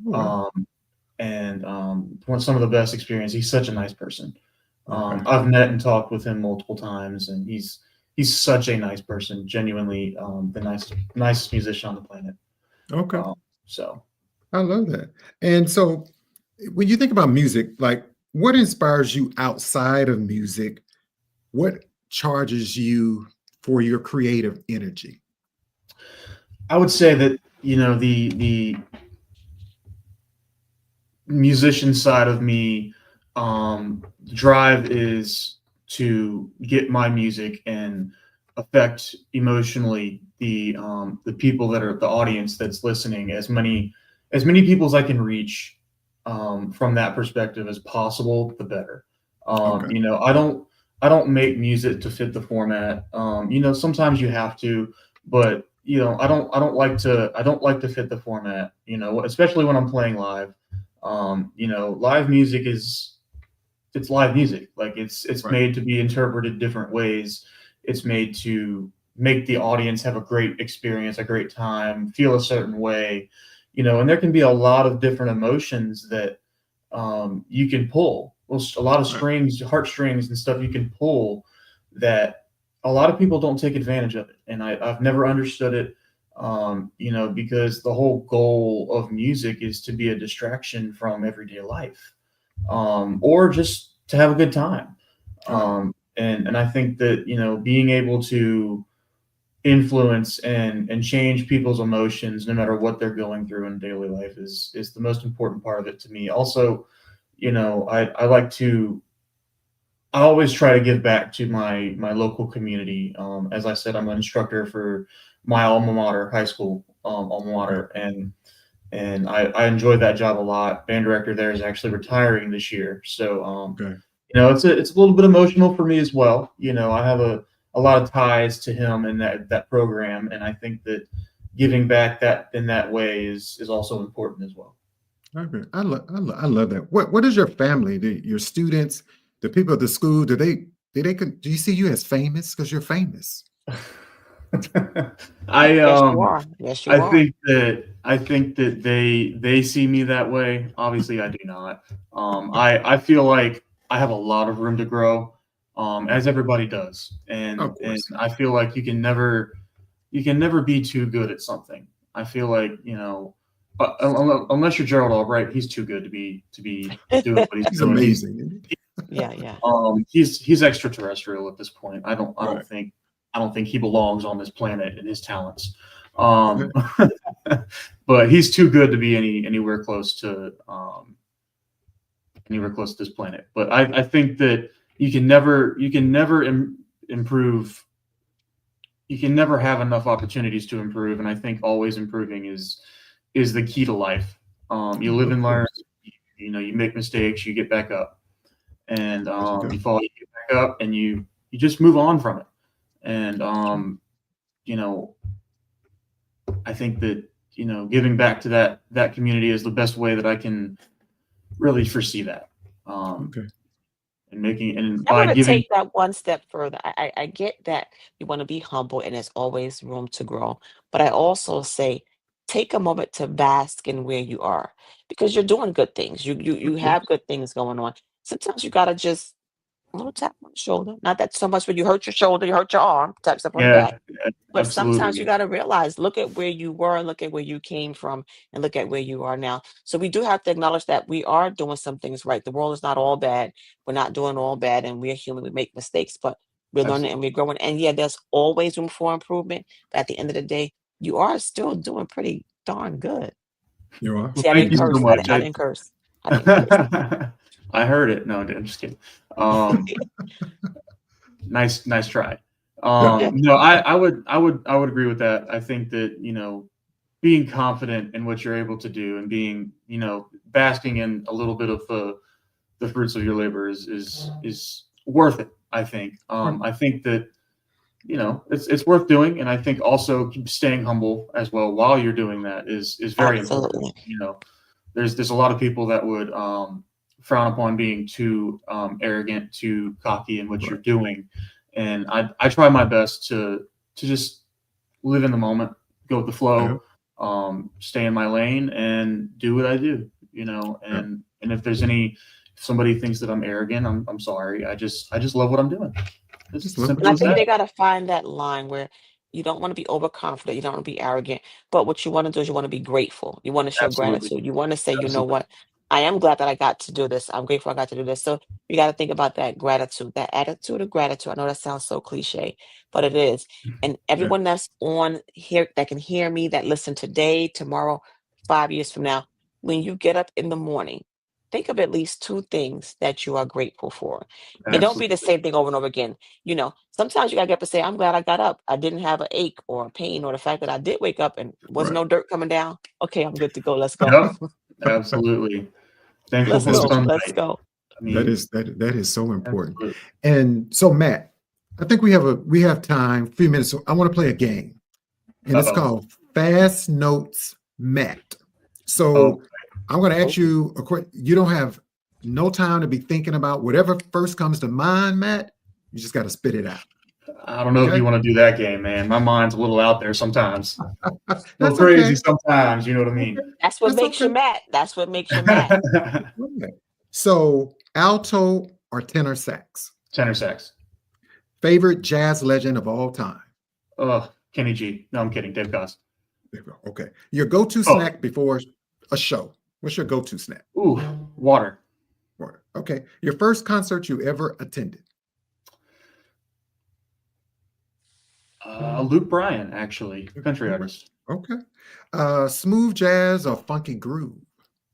Oh, wow. And some of the best experience. He's such a nice person. Okay. I've met and talked with him multiple times, and he's such a nice person. Genuinely, the nicest musician on the planet. Okay. So I love that. And so when you think about music, like what inspires you outside of music? What charges you for your creative energy? I would say that, the musician side of me, drive is to get my music and affect emotionally the people that are the audience that's listening, as many people as I can reach, from that perspective as possible, the better. Okay. I don't make music to fit the format. Sometimes you have to, but I don't like to fit the format, especially when I'm playing live. Live music it's live music. Like it's Right. made to be interpreted different ways. It's made to make the audience have a great experience, a great time, feel a certain way, and there can be a lot of different emotions that you can pull. Well, a lot of Right. strings, heartstrings and stuff you can pull that a lot of people don't take advantage of it. And I've never understood it, because the whole goal of music is to be a distraction from everyday life, or just to have a good time. Right. And I think that, being able to influence and change people's emotions, no matter what they're going through in daily life, is the most important part of it to me. Also, I like to, I always try to give back to my local community. As I said, I'm an instructor for my alma mater, high school alma mater, and I enjoy that job a lot. Band director there is actually retiring this year, so Okay. it's a little bit emotional for me as well. I have a lot of ties to him and that program, and I think that giving back that in that way is also important as well. Okay. I love that. What is your family? Your students, the people at the school, do you see you as famous? Because you're famous. I Yes, you are. Yes, you I are. think that they see me that way. Obviously, I do not. I feel like I have a lot of room to grow, as everybody does, Of and course. I feel like you can never be too good at something. I feel like, unless you're Gerald Albright, he's too good to be doing what he's He's doing. amazing, isn't he? Yeah, yeah. He's extraterrestrial at this point. Right. I don't think he belongs on this planet in his talents. Um, but he's too good to be anywhere close to this planet. But I think that you can never improve. You can never have enough opportunities to improve, and I think always improving is the key to life. You live Of and learn. course. You make mistakes, you get back up, and There you go. you fall, you get back up, and you just move on from it. And you know, I think that giving back to that community is the best way that I can really foresee that. Okay. And making and I by want to giving take that one step further. I get that you want to be humble and there's always room to grow. But I also say take a moment to bask in where you are because you're doing good things. You Of have course. good things going on. Sometimes you gotta just a little tap on the shoulder. Not that so much when you hurt your shoulder, you hurt your arm, tap stuff on the back. yeah, But sometimes you absolutely. got to realize, look at where you were, look at where you came from, and look at where you are now. So we do have to acknowledge that we are doing some things right. The world is not all bad. We're not doing all bad, and we're human. We make mistakes, but we're learning and Absolutely. we're growing. And yeah, there's always room for improvement. But at the end of the day, you are still doing pretty darn good. You are. Well, See, I thank didn't you so curse. much. I didn't curse. I didn't curse. I heard it. No, I'm just kidding. Um, nice try. Yeah. No, I would agree with that. I think that, being confident in what you're able to do and being, basking in a little bit of the fruits of your labor is worth it, I think. Right. I think that, it's worth doing. And I think also staying humble as well while you're doing that is very important. Absolutely. There's a lot of people that would frown upon being too arrogant, too cocky in what you're Right. doing, and I try my best to just live in the moment, go with the Yeah. flow, stay in my lane, and do what I do. Yeah. And if somebody thinks that I'm arrogant, I'm sorry. I just love what I'm doing. It's Just love what And simple I you're as think that. they doing. gotta find that line where you don't want to be overconfident, you don't want to be arrogant, but what you want to do is you want to be grateful. You want to show Absolutely, gratitude. You want to say, you know absolutely. what? I am glad that I got to do this. I'm grateful I got to do this. So you got to think about that gratitude, that attitude of gratitude. I know that sounds so cliche, but it is. And Yeah. everyone that's on here that can hear me, that listen today, tomorrow, 5 years from now, when you get up in the morning, think of at least two things that you are grateful for. And don't be the Absolutely. same thing over and over again. Sometimes you gotta get up and say, I'm glad I got up. I didn't have an ache or a pain, or the fact that I did wake up and wasn't Right. no dirt coming down. Okay, I'm good to go. Let's go. Yep. Absolutely. Thankful Let's for the go. That's Let's sunlight. go. I that mean, is that is so important. absolutely. And so, Matt, I think we have time, a few minutes. So I want to play a game, and it's Uh-oh. called Fast Notes Matt. So Oh, I'm going to ask you. You don't have no time to be thinking about whatever first comes to mind, Matt. You just got to spit it out. I don't know if Okay? you want to do that game, man. My mind's a little out there sometimes. A little That's crazy okay. sometimes, you know what I mean? Okay. That's what That's makes you okay. mad. That's what makes you mad. Okay. So, alto or tenor sax? Tenor sax. Favorite jazz legend of all time? Kenny G. No, I'm kidding. Dave Goss. There you go. Okay. Your go-to snack before a show. What's your go-to snack? Ooh, water. Water. Okay. Your first concert you ever attended? Luke Bryan, actually, country artist. Okay. Smooth jazz or funky groove?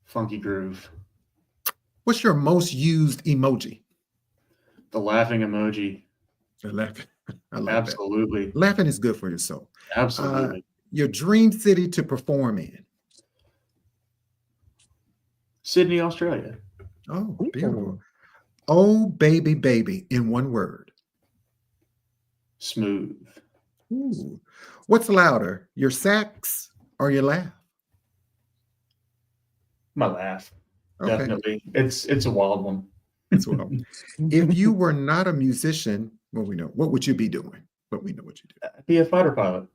Funky groove. What's your most used emoji? The laughing emoji. The laughing. I love Absolutely. that. Laughing is good for your soul. Absolutely. Your dream city to perform in? Sydney, Australia. Oh, beautiful. Oh, baby, baby, in one word. Smooth. Ooh. What's louder, your sax or your laugh? My laugh. Okay. Definitely. It's a wild one. That's what I'm. If you were not a musician, well, we know what would you be doing? But we know what you do. Be a fighter pilot.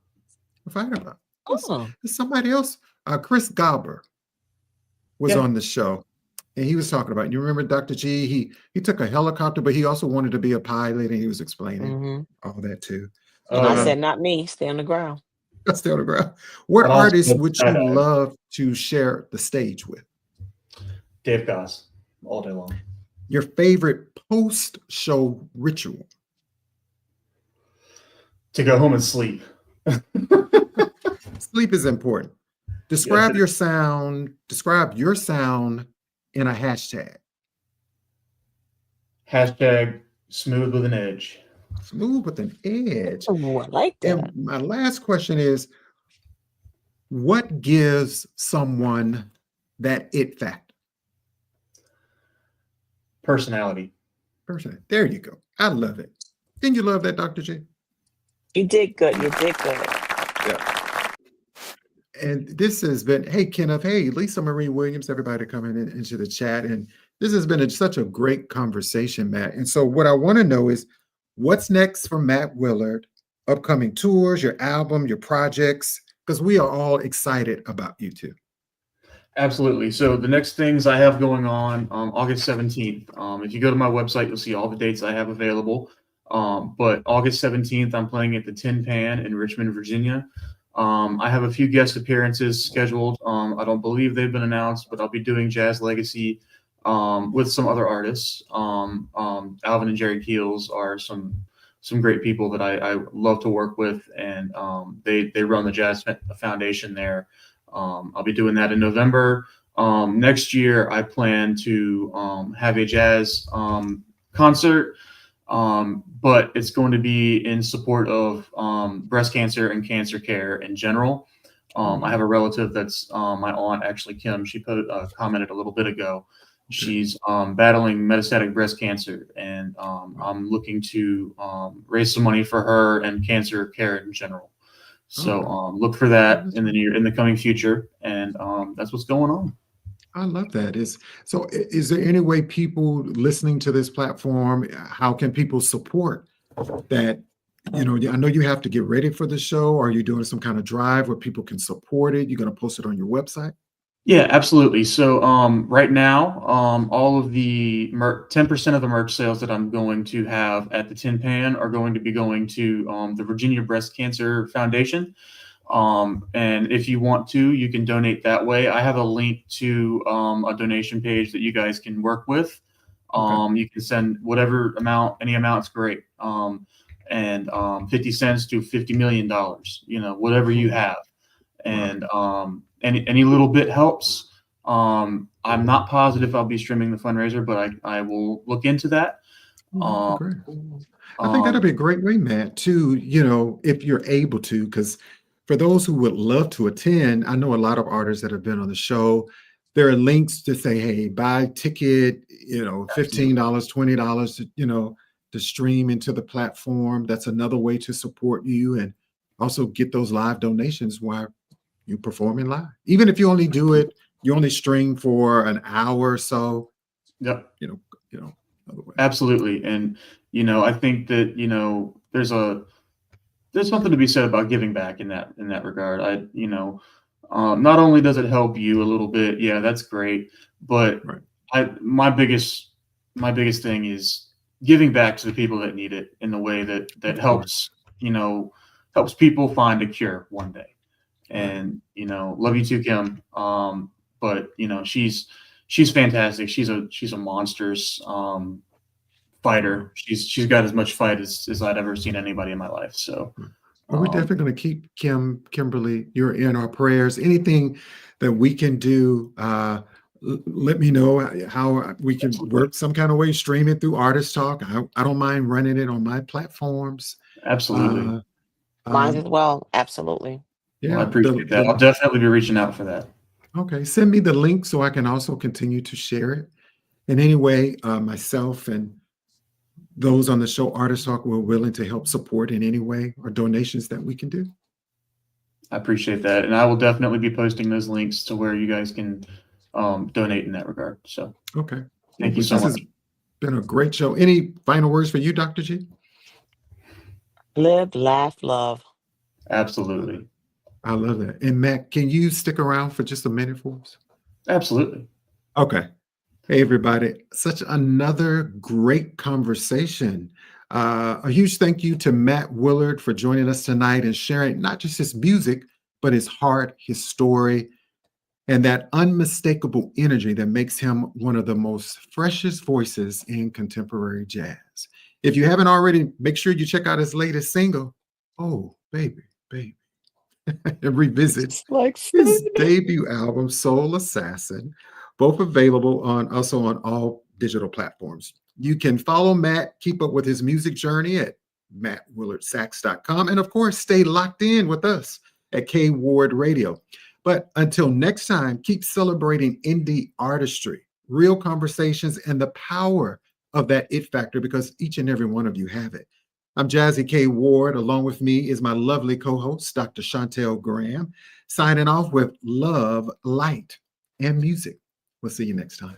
A fighter pilot. Oh. There's somebody else. Chris Gobber was Yeah. on the show, and he was talking about. You remember Dr.G? He took a helicopter, but he also wanted to be a pilot, and he was explaining all that too. And I said, not me. Stay on the ground. Stay on the ground. What But also artists would you skydive. love to share the stage with? Dave Goss. All day long. Your favorite post-show ritual? To go home and sleep. Sleep is important. Describe your sound. Describe your sound in a hashtag. Hashtag smooth with an edge. Smooth with an edge. Oh, I like that. And my last question is, what gives someone that it factor? Personality. Person. There you go. I love it. Didn't you love that, Dr. G? You did good. You did good. Yeah. And this has been, hey, Kenneth, hey, Lisa Marie Williams, everybody coming into the chat. And this has been such a great conversation, Matt. And so what I want to know is, what's next for Matt Willard? Upcoming tours, your album, your projects, because we are all excited about you too. Absolutely. So the next things I have going on, August 17th. If you go to my website, you'll see all the dates I have available. But August 17th, I'm playing at the Tin Pan in Richmond, Virginia. I have a few guest appearances scheduled. I don't believe they've been announced, but I'll be doing Jazz Legacy with some other artists. Alvin and Jerry Keels are some great people that I love to work with, and they run the Jazz Foundation there. I'll be doing that in November. Next year, I plan to have a jazz concert, but it's going to be in support of breast cancer and cancer care in general. I have a relative that's my aunt, actually, Kim. She commented a little bit ago. She's battling metastatic breast cancer, and I'm looking to raise some money for her and cancer care in general. So look for that in the coming future, and that's what's going on. I love that. Is there any way people listening to this platform, how can people support that? I know you have to get ready for the show. Are you doing some kind of drive where people can support it? You're going to post it on your website? Yeah, absolutely. So right now, all of the 10% of the merch sales that I'm going to have at the Tin Pan are going to be going to the Virginia Breast Cancer Foundation. And if you want to, you can donate that way. I have a link to a donation page that you guys can work with. You can send whatever amount, any amount's great. And 50 cents to $50 million, whatever you have. And any little bit helps. I'm not positive I'll be streaming the fundraiser, but I will look into that. Great. I think that'd be a great way, Matt, to, if you're able to, because for those who would love to attend, I know a lot of artists that have been on the show, there are links to say, hey, buy a ticket, $15, $20, to stream into the platform. That's another way to support you and also get those live donations while you performing live. Even if you only do it, you only stream for an hour or so. Yep. Otherwise. Absolutely. And, I think that, there's something to be said about giving back in that regard. Not only does it help you a little bit, yeah, that's great, but my biggest thing is giving back to the people that need it in the way that helps people find a cure one day. And love you too, Kim. But she's fantastic. She's a monstrous fighter. She's got as much fight as I'd ever seen anybody in my life. So we're definitely going to keep Kimberly, you're in our prayers. Anything that we can do, let me know how we can work some kind of way, stream it through Artist Talk. I don't mind running it on my platforms. Absolutely. Mine as well. Absolutely. Yeah, well, I appreciate that. I'll definitely be reaching out for that. Okay. Send me the link so I can also continue to share it. And anyway, myself and those on the show, Artist Talk, we're willing to help support in any way or donations that we can do. I appreciate that. And I will definitely be posting those links to where you guys can donate in that regard. So, okay. Thank you so much. This has been a great show. Any final words for you, Dr. G? Live, laugh, love. Absolutely. I love that. And Matt, can you stick around for just a minute for us? Absolutely. Okay. Hey, everybody. Such another great conversation. A huge thank you to Matt Willard for joining us tonight and sharing not just his music, but his heart, his story, and that unmistakable energy that makes him one of the most freshest voices in contemporary jazz. If you haven't already, make sure you check out his latest single, Oh, Baby, Baby, and revisit his debut album, Soul Assassin, both available also on all digital platforms. You can follow Matt, keep up with his music journey at mattwillardsax.com, and of course, stay locked in with us at K.Ward Radio. But until next time, keep celebrating indie artistry, real conversations, and the power of that it factor, because each and every one of you have it. I'm Jazzie K.Ward. Along with me is my lovely co-host, Dr. Shontell Graham, signing off with love, light, and music. We'll see you next time.